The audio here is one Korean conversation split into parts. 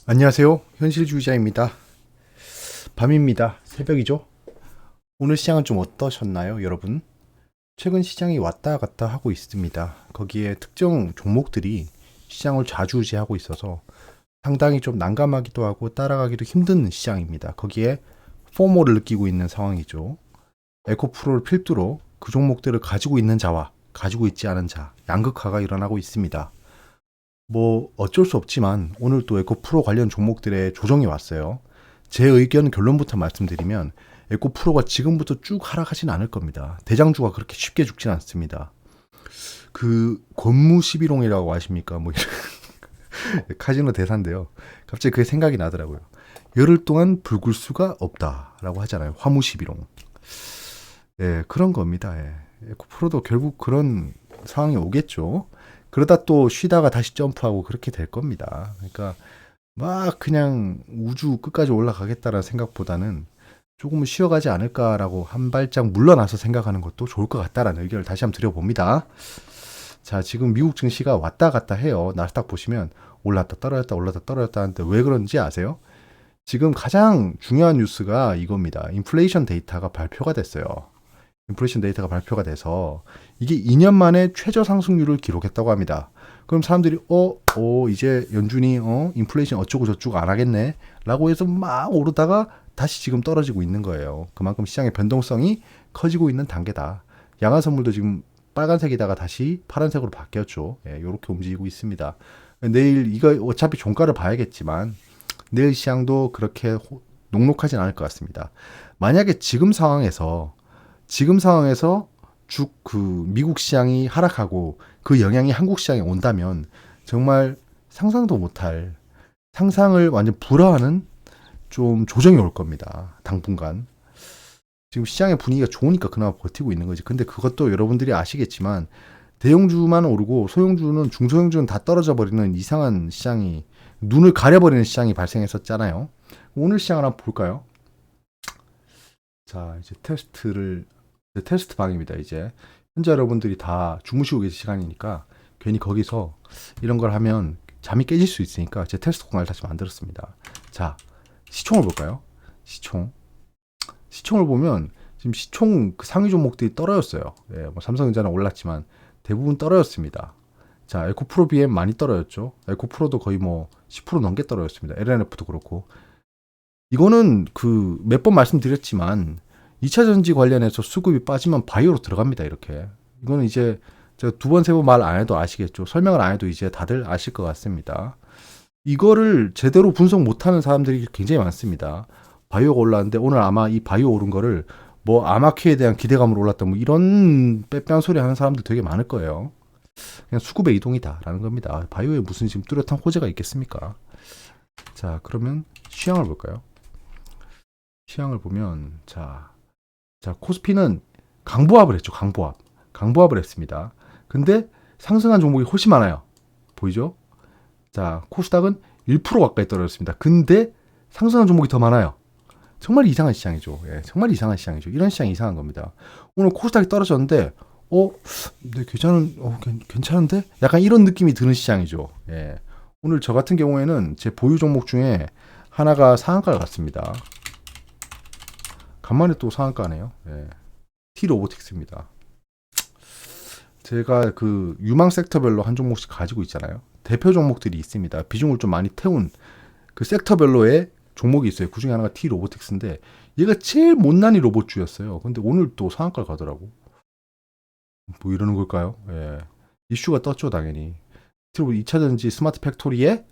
안녕하세요. 현실주의자입니다. 밤입니다. 새벽이죠. 오늘 시장은 좀 어떠셨나요, 여러분? 최근 시장이 왔다 갔다 하고 있습니다. 거기에 특정 종목들이 시장을 좌지우지하고 있어서 상당히 좀 난감하기도 하고 따라가기도 힘든 시장입니다. 거기에 포모를 느끼고 있는 상황이죠. 에코프로를 필두로 그 종목들을 가지고 있는 자와 가지고 있지 않은 자, 양극화가 일어나고 있습니다. 뭐 어쩔 수 없지만 오늘 또 에코프로 관련 종목들의 조정이 왔어요. 제 의견 결론부터 말씀드리면 에코프로가 지금부터 쭉 하락하진 않을 겁니다. 대장주가 그렇게 쉽게 죽진 않습니다. 그 권무 11홍이라고 아십니까? 뭐 이런 카지노 대사인데요. 갑자기 그게 생각이 나더라고요. 열흘 동안 붉을 수가 없다라고 하잖아요. 화무 11홍. 네, 그런 겁니다. 예. 에코프로도 결국 그런 상황이 오겠죠. 그러다 또 쉬다가 다시 점프하고 그렇게 될 겁니다. 그러니까 막 그냥 우주 끝까지 올라가겠다라는 생각보다는 조금은 쉬어가지 않을까라고 한 발짝 물러나서 생각하는 것도 좋을 것 같다라는 의견을 다시 한번 드려봅니다. 자, 지금 미국 증시가 왔다 갔다 해요. 나스닥 보시면 올랐다 떨어졌다 올랐다 떨어졌다 하는데 왜 그런지 아세요? 지금 가장 중요한 뉴스가 이겁니다. 인플레이션 데이터가 발표가 됐어요. 인플레이션 데이터가 발표가 돼서 이게 2년 만에 최저 상승률을 기록했다고 합니다. 그럼 사람들이 이제 연준이 인플레이션 어쩌고 저쩌고 안 하겠네 라고 해서 막 오르다가 다시 지금 떨어지고 있는 거예요. 그만큼 시장의 변동성이 커지고 있는 단계다. 양한 선물도 지금 빨간색이다가 다시 파란색으로 바뀌었죠. 예, 이렇게 움직이고 있습니다. 내일 이거 어차피 종가를 봐야겠지만 내일 시장도 그렇게 녹록하진 않을 것 같습니다. 만약에 지금 상황에서 쭉 그 미국 시장이 하락하고 그 영향이 한국 시장에 온다면 정말 상상도 못할 상상을 완전 불허하는 좀 조정이 올 겁니다. 당분간. 지금 시장의 분위기가 좋으니까 그나마 버티고 있는 거지. 근데 그것도 여러분들이 아시겠지만 대형주만 오르고 소형주는 중소형주는 다 떨어져 버리는 이상한 시장이 눈을 가려버리는 시장이 발생했었잖아요. 오늘 시장을 한번 볼까요? 자, 이제 테스트 방입니다. 이제 현재 여러분들이 다 주무시고 계신 시간이니까 괜히 거기서 이런 걸 하면 잠이 깨질 수 있으니까 제 테스트 공간을 다시 만들었습니다. 자, 시총을 볼까요? 시총을 보면 지금 시총 그 상위 종목들이 떨어졌어요. 예, 뭐 삼성전자는 올랐지만 대부분 떨어졌습니다. 자, 에코프로 BM 많이 떨어졌죠. 에코프로도 거의 뭐 10% 넘게 떨어졌습니다. LNF도 그렇고. 이거는 그 몇 번 말씀드렸지만 2차 전지 관련해서 수급이 빠지면 바이오로 들어갑니다. 이렇게. 이거는 이제 제가 두 번, 세 번 말 안 해도 아시겠죠. 설명을 안 해도 이제 다들 아실 것 같습니다. 이거를 제대로 분석 못하는 사람들이 굉장히 많습니다. 바이오가 올랐는데 오늘 아마 이 바이오 오른 거를 뭐 아마큐에 대한 기대감으로 올랐다 뭐 이런 빼빼한 소리 하는 사람들 되게 많을 거예요. 그냥 수급의 이동이다라는 겁니다. 바이오에 무슨 지금 뚜렷한 호재가 있겠습니까? 자, 그러면 시황을 볼까요? 시황을 보면 자, 코스피는 강보합을 했죠. 강보합을 했습니다. 근데 상승한 종목이 훨씬 많아요. 보이죠? 자, 코스닥은 1% 가까이 떨어졌습니다. 근데 상승한 종목이 더 많아요. 정말 이상한 시장이죠. 예, 정말 이상한 시장이죠. 이런 시장이 이상한 겁니다. 오늘 코스닥이 떨어졌는데, 근데 괜찮은데? 약간 이런 느낌이 드는 시장이죠. 예. 오늘 저 같은 경우에는 제 보유 종목 중에 하나가 상한가를 갔습니다. 간만에 또 상한가네요. 예. T-로보틱스입니다. 제가 그 유망 섹터별로 한 종목씩 가지고 있잖아요. 대표 종목들이 있습니다. 비중을 좀 많이 태운 그 섹터별로의 종목이 있어요. 그 중에 하나가 T-로보틱스인데 얘가 제일 못난이 로봇주였어요. 근데 오늘 또 상한가를 가더라고. 뭐 이러는 걸까요? 예. 이슈가 떴죠, 당연히. 2차 전지 스마트 팩토리에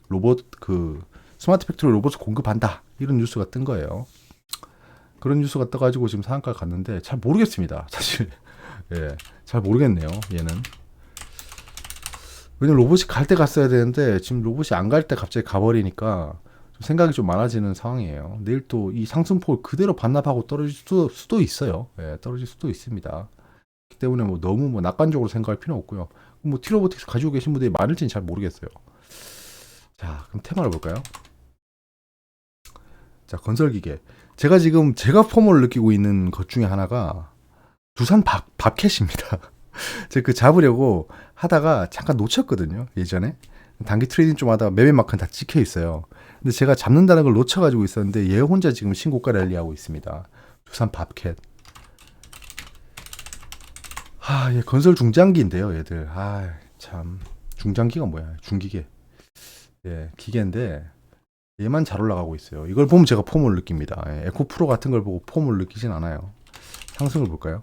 스마트 팩토리 로봇을 공급한다. 이런 뉴스가 뜬 거예요. 그런 뉴스가 떠가지고 지금 상한가 갔는데 잘 모르겠습니다. 사실 예, 잘 모르겠네요. 얘는 왜냐면 로봇이 갈 때 갔어야 되는데 지금 로봇이 안 갈 때 갑자기 가버리니까 좀 생각이 좀 많아지는 상황이에요. 내일 또 이 상승폭을 그대로 반납하고 떨어질 수도 있어요. 예, 떨어질 수도 있습니다. 그렇기 때문에 뭐 너무 뭐 낙관적으로 생각할 필요는 없고요. 뭐 T-로보틱스 가지고 계신 분들이 많을지는 잘 모르겠어요. 자, 그럼 테마를 볼까요? 자, 건설기계. 제가 폼을 느끼고 있는 것 중에 하나가 두산 밥캣입니다. 제가 그 잡으려고 하다가 잠깐 놓쳤거든요. 예전에. 단기 트레이딩 좀 하다가 매매 마크는 다 찍혀 있어요. 근데 제가 잡는다는 걸 놓쳐가지고 있었는데 얘 혼자 지금 신고가 랠리하고 있습니다. 두산 밥캣. 얘 건설 중장기인데요, 얘들. 참. 중장기가 뭐야? 중기계. 예, 기계인데 얘만 잘 올라가고 있어요. 이걸 보면 제가 폼을 느낍니다. 에코프로 같은 걸 보고 폼을 느끼진 않아요. 상승을 볼까요?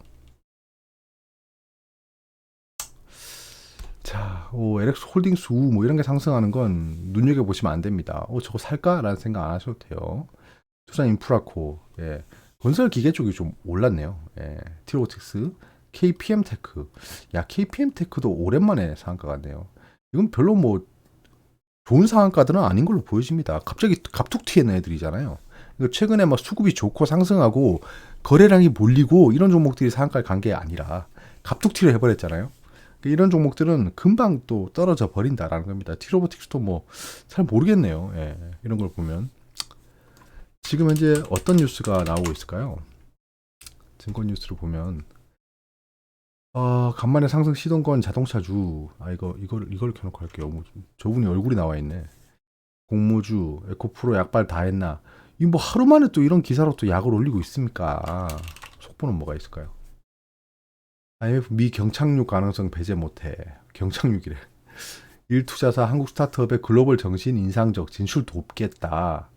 자, LX 홀딩스 우 뭐 이런 게 상승하는 건 눈여겨보시면 안 됩니다. 저거 살까라는 생각 안 하셔도 돼요. 투자 인프라코, 예. 건설 기계 쪽이 좀 올랐네요. 예. 티로틱스, KPM 테크. 야, KPM 테크도 오랜만에 상한가 같네요. 이건 별로 뭐 좋은 상한가들은 아닌 걸로 보여집니다. 갑자기 갑툭 튀는 애들이잖아요. 최근에 막 수급이 좋고 상승하고 거래량이 몰리고 이런 종목들이 상한가를 간 게 아니라 갑툭 튀를 해버렸잖아요. 이런 종목들은 금방 또 떨어져 버린다라는 겁니다. 티로보틱스도 뭐 잘 모르겠네요. 예, 이런 걸 보면 지금 현재 어떤 뉴스가 나오고 있을까요? 증권 뉴스를 보면 간만에 상승 시동건 자동차주. 이걸 켜놓고 할게요. 저분이 얼굴이 나와 있네. 공모주 에코프로 약발 다 했나? 이 뭐 하루 만에 또 이런 기사로 또 약을 올리고 있습니까? 속보는 뭐가 있을까요? IMF 미 경착륙 가능성 배제 못해. 경착륙이래. 1투자사 한국 스타트업의 글로벌 정신 인상적 진출 돕겠다.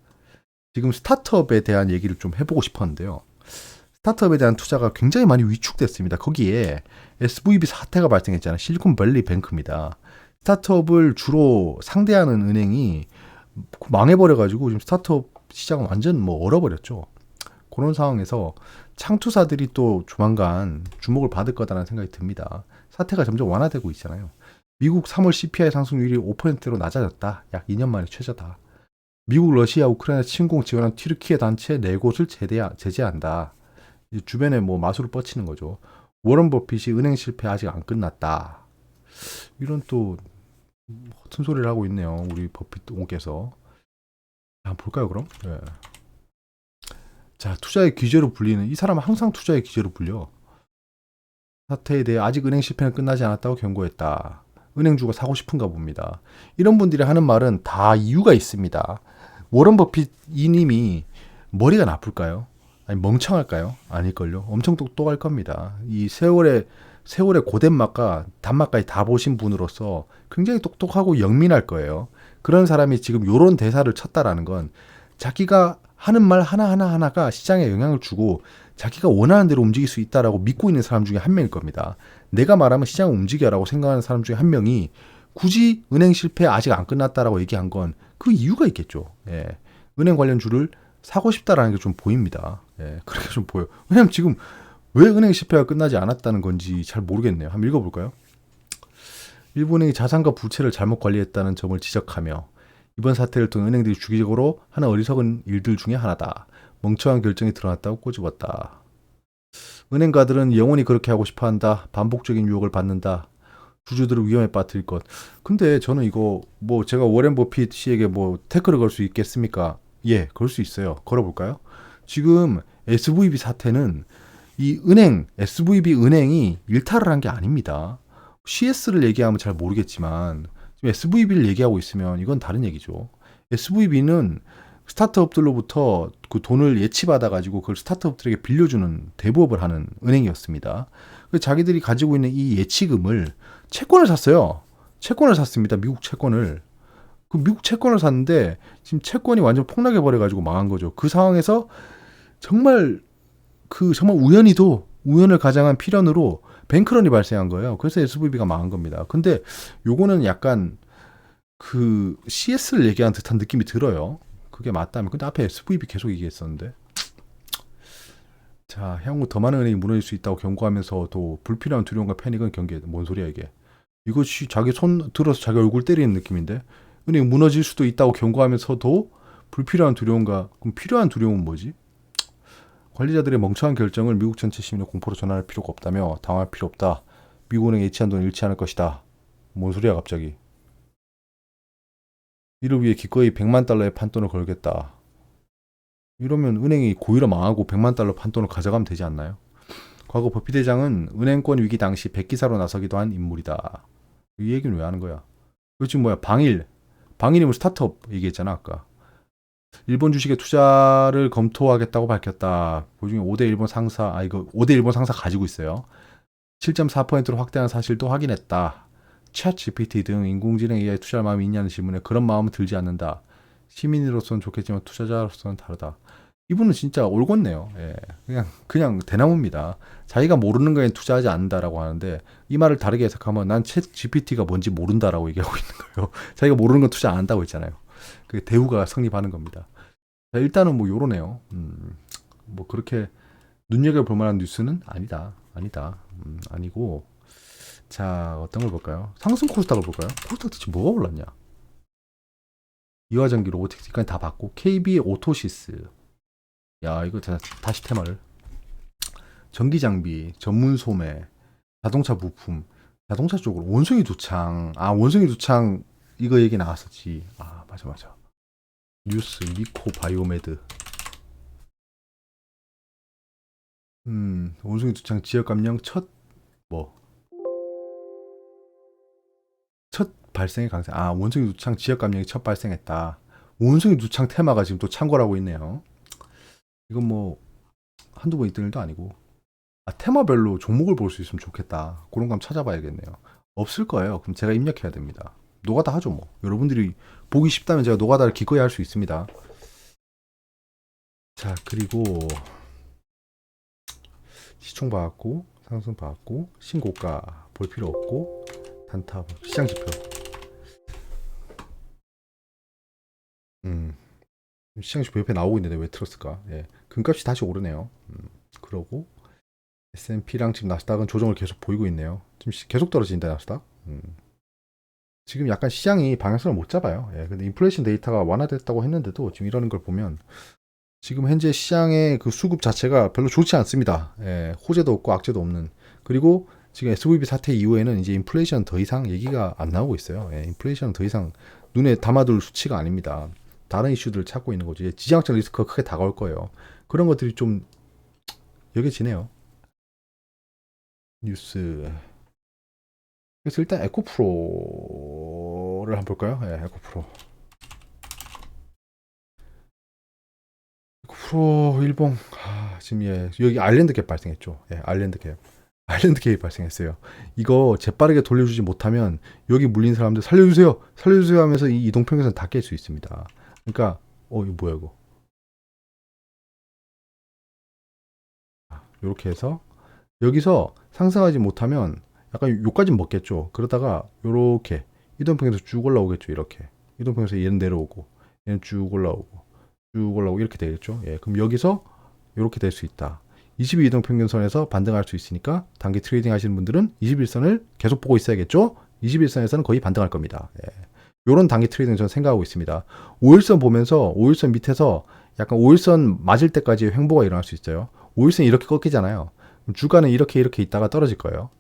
지금 스타트업에 대한 얘기를 좀 해보고 싶었는데요. 스타트업에 대한 투자가 굉장히 많이 위축됐습니다. 거기에 SVB 사태가 발생했잖아요. 실리콘밸리 뱅크입니다. 스타트업을 주로 상대하는 은행이 망해버려가지고 지금 스타트업 시장은 완전 뭐 얼어버렸죠. 그런 상황에서 창투사들이 또 조만간 주목을 받을 거다라는 생각이 듭니다. 사태가 점점 완화되고 있잖아요. 미국 3월 CPI 상승률이 5%로 낮아졌다. 약 2년 만에 최저다. 미국, 러시아, 우크라이나 침공 지원한 튀르키예 단체 4곳을 제재한다. 주변에 뭐 마술을 뻗치는 거죠. 워런 버핏이 은행 실패 아직 안 끝났다. 이런 또 허튼 소리를 하고 있네요. 우리 버핏 옹께서. 한번 볼까요, 그럼? 네. 자, 투자의 기재로 불리는 이 사람은 항상 투자의 기재로 불려. 사태에 대해 아직 은행 실패는 끝나지 않았다고 경고했다. 은행주가 사고 싶은가 봅니다. 이런 분들이 하는 말은 다 이유가 있습니다. 워런 버핏 이님이 머리가 나쁠까요? 아니 멍청할까요? 아닐걸요. 엄청 똑똑할 겁니다. 이 세월의 고된 맛과 단맛까지 다 보신 분으로서 굉장히 똑똑하고 영민할 거예요. 그런 사람이 지금 요런 대사를 쳤다라는 건 자기가 하는 말 하나가 시장에 영향을 주고 자기가 원하는 대로 움직일 수 있다라고 믿고 있는 사람 중에 한 명일 겁니다. 내가 말하면 시장을 움직여라고 생각하는 사람 중에 한 명이 굳이 은행 실패 아직 안 끝났다라고 얘기한 건 그 이유가 있겠죠. 예. 은행 관련주를 사고 싶다라는 게 좀 보입니다. 예, 그렇게 좀 보여. 왜냐면 지금 왜 은행 실패가 끝나지 않았다는 건지 잘 모르겠네요. 한번 읽어볼까요? 일본은행이 자산과 부채를 잘못 관리했다는 점을 지적하며 이번 사태를 통해 은행들이 주기적으로 하는 어리석은 일들 중에 하나다. 멍청한 결정이 드러났다고 꼬집었다. 은행가들은 영원히 그렇게 하고 싶어한다. 반복적인 유혹을 받는다. 주주들을 위험에 빠뜨릴 것. 근데 저는 이거 뭐 제가 워렌 버핏 씨에게 뭐 태클을 걸 수 있겠습니까? 예, 걸 수 있어요. 걸어볼까요? 지금 SVB 사태는 이 SVB 은행이 일탈을 한 게 아닙니다. CS를 얘기하면 잘 모르겠지만 지금 SVB를 얘기하고 있으면 이건 다른 얘기죠. SVB는 스타트업들로부터 그 돈을 예치받아가지고 그걸 스타트업들에게 빌려주는 대부업을 하는 은행이었습니다. 자기들이 가지고 있는 이 예치금을 채권을 샀어요. 채권을 샀습니다. 미국 채권을. 그 미국 채권을 샀는데 지금 채권이 완전 폭락해 버려가지고 망한 거죠. 그 상황에서 정말 우연히도 우연을 가장한 필연으로 뱅크런이 발생한 거예요. 그래서 SVB가 망한 겁니다. 근데 요거는 약간 그 CS를 얘기한 듯한 느낌이 들어요. 그게 맞다면. 근데 앞에 SVB 계속 얘기했었는데. 자, 향후 더 많은 은행이 무너질 수 있다고 경고하면서도 불필요한 두려움과 패닉은 경계해. 뭔 소리야 이게. 이것이 자기 손 들어서 자기 얼굴 때리는 느낌인데. 은행이 무너질 수도 있다고 경고하면서도 불필요한 두려움과, 그럼 필요한 두려움은 뭐지? 관리자들의 멍청한 결정을 미국 전체 시민의 공포로 전환할 필요가 없다며 당할 필요 없다. 미국은행 예치한 돈을 잃지 않을 것이다. 뭔 소리야 갑자기. 이를 위해 기꺼이 100만 달러의 판돈을 걸겠다. 이러면 은행이 고의로 망하고 100만 달러 판돈을 가져가면 되지 않나요? 과거 버핏 회장은 은행권 위기 당시 백기사로 나서기도 한 인물이다. 이 얘기는 왜 하는 거야? 요즘 뭐야, 방일이면 스타트업 얘기했잖아 아까. 일본 주식에 투자를 검토하겠다고 밝혔다. 그중에 5대 일본 상사, 이거 5대 일본 상사 가지고 있어요. 7.4%로 확대한 사실도 확인했다. 챗 GPT 등 인공지능 AI 투자할 마음이 있냐는 질문에 그런 마음은 들지 않는다. 시민으로서는 좋겠지만 투자자로서는 다르다. 이분은 진짜 올곧네요. 예, 그냥 대나무입니다. 자기가 모르는 거에 투자하지 않는다라고 하는데 이 말을 다르게 해석하면 난 챗 GPT가 뭔지 모른다라고 얘기하고 있는 거예요. 자기가 모르는 건 투자 안 한다고 했잖아요. 그 대우가 성립하는 겁니다. 자, 일단은 뭐 요러네요. 뭐 그렇게 눈여겨볼 만한 뉴스는 아니다. 아니고. 자, 어떤 걸 볼까요? 상승 코스닥을 볼까요? 코스닥 대체 뭐가 올랐냐? 이화전기 로보틱스까지 다 봤고, KB 오토시스. 야, 이거 다시 테마를. 전기 장비, 전문 소매, 자동차 부품, 자동차 쪽으로 원숭이 두창. 원숭이 두창 이거 얘기 나왔었지. 맞아. 뉴스 리코 바이오메드. 원숭이 두창 지역 감량 첫 발생의 강세. 원숭이 두창 지역 감량이 첫 발생했다. 원숭이 두창 테마가 지금 또 창궐하고 있네요. 이건 뭐 한두 번 있던 일도 아니고. 테마별로 종목을 볼 수 있으면 좋겠다. 그런 거 한번 찾아봐야겠네요. 없을 거예요. 그럼 제가 입력해야 됩니다. 노가다 하죠 뭐. 여러분들이 보기 쉽다면 제가 노가다를 기꺼이 할 수 있습니다. 자, 그리고 시총 봐왔고, 상승 봐왔고, 신고가 볼 필요 없고, 단타 시장 지표. 시장 지표 옆에 나오고 있는데 왜 틀었을까? 예, 금값이 다시 오르네요. 그러고 S&P랑 지금 나스닥은 조정을 계속 보이고 있네요. 지금 계속 떨어진다 나스닥. 지금 약간 시장이 방향성을 못 잡아요. 예, 근데 인플레이션 데이터가 완화됐다고 했는데도 지금 이러는 걸 보면 지금 현재 시장의 그 수급 자체가 별로 좋지 않습니다. 예, 호재도 없고 악재도 없는. 그리고 지금 SVB 사태 이후에는 이제 인플레이션 더 이상 얘기가 안 나오고 있어요. 예, 인플레이션 더 이상 눈에 담아둘 수치가 아닙니다. 다른 이슈들을 찾고 있는 거죠. 지정학적 리스크가 크게 다가올 거예요. 그런 것들이 좀 여겨지네요. 뉴스. 그래서 일단 에코프로를 한번 볼까요? 예, 에코프로. 에코프로 일봉. 지금 여기 아일랜드 갭 발생했죠. 예, 아일랜드 갭이 발생했어요. 이거 재빠르게 돌려주지 못하면 여기 물린 사람들 살려주세요 하면서 이 이동평균선 다 깰 수 있습니다. 그러니까 이거 뭐야 이거. 이렇게 해서 여기서 상승하지 못하면 약간 요까지 먹겠죠. 그러다가 요렇게 이동평균선 쭉 올라오겠죠. 이렇게 이동평균선 얘는 내려오고 얘는 쭉 올라오고 이렇게 되겠죠. 예, 그럼 여기서 이렇게 될 수 있다. 22이동 평균선에서 반등할 수 있으니까 단기 트레이딩 하시는 분들은 21선을 계속 보고 있어야겠죠. 21선에서는 거의 반등할 겁니다. 예. 요런 단기 트레이딩 저는 생각하고 있습니다. 5일선 보면서 5일선 밑에서 약간 5일선 맞을 때까지 횡보가 일어날 수 있어요. 5일선이 이렇게 꺾이잖아요. 주가는 이렇게 있다가 떨어질 거예요.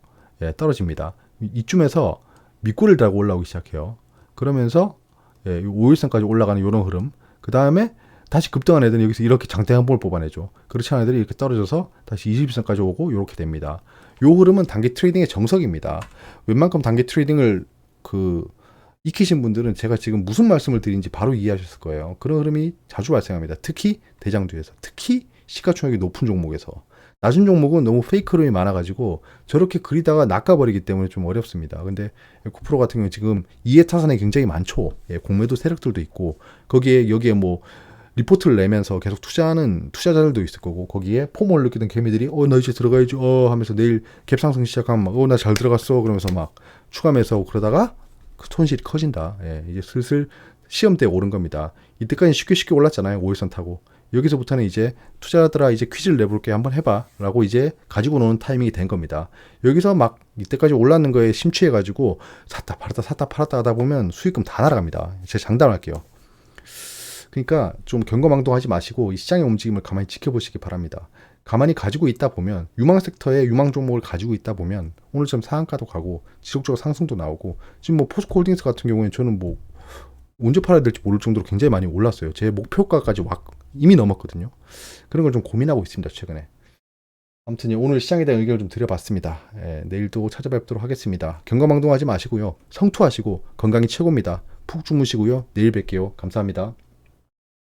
예, 떨어집니다. 이쯤에서 밑꼬리를 달고 올라오기 시작해요. 그러면서 5일선까지 올라가는 요런 흐름. 그 다음에 다시 급등한 애들은 여기서 이렇게 장대 한 번을 뽑아내죠. 그렇지 않은 애들이 이렇게 떨어져서 다시 21선까지 오고 이렇게 됩니다. 요 흐름은 단기 트레이딩의 정석입니다. 웬만큼 단기 트레이딩을 익히신 분들은 제가 지금 무슨 말씀을 드린지 바로 이해하셨을 거예요. 그런 흐름이 자주 발생합니다. 특히 대장주에서, 특히 시가총액이 높은 종목에서. 낮은 종목은 너무 페이크 흐름이 많아가지고 저렇게 그리다가 낚아버리기 때문에 좀 어렵습니다. 근데 에코프로 같은 경우는 지금 이해타산이 굉장히 많죠. 예, 공매도 세력들도 있고 여기에 뭐 리포트를 내면서 계속 투자하는 투자자들도 있을 거고 거기에 폼을 느끼던 개미들이 나 이제 들어가야지 하면서 내일 갭상승 시작하면 막 나 잘 들어갔어 그러면서 막 추가 매수하고 그러다가 그 손실이 커진다. 예, 이제 슬슬 시험대에 오른 겁니다. 이때까지 쉽게 올랐잖아요. 5일선 타고. 여기서부터는 이제 투자자들아 이제 퀴즈를 내볼게 한번 해봐 라고 이제 가지고 노는 타이밍이 된 겁니다. 여기서 막 이때까지 올랐는 거에 심취해가지고 샀다 팔았다 하다 보면 수익금 다 날아갑니다. 제가 장담할게요. 그러니까 좀 경거망동하지 마시고 이 시장의 움직임을 가만히 지켜보시기 바랍니다. 가만히 가지고 있다 보면 유망 섹터에 유망 종목을 가지고 있다 보면 오늘처럼 상한가도 가고 지속적으로 상승도 나오고 지금 뭐 포스코홀딩스 같은 경우에는 저는 뭐 언제 팔아야 될지 모를 정도로 굉장히 많이 올랐어요. 제 목표가까지 이미 넘었거든요. 그런 걸 좀 고민하고 있습니다. 최근에. 아무튼 오늘 시장에 대한 의견을 좀 드려봤습니다. 내일도 찾아뵙도록 하겠습니다. 경거망동하지 마시고요. 성투하시고 건강이 최고입니다. 푹 주무시고요. 내일 뵐게요. 감사합니다.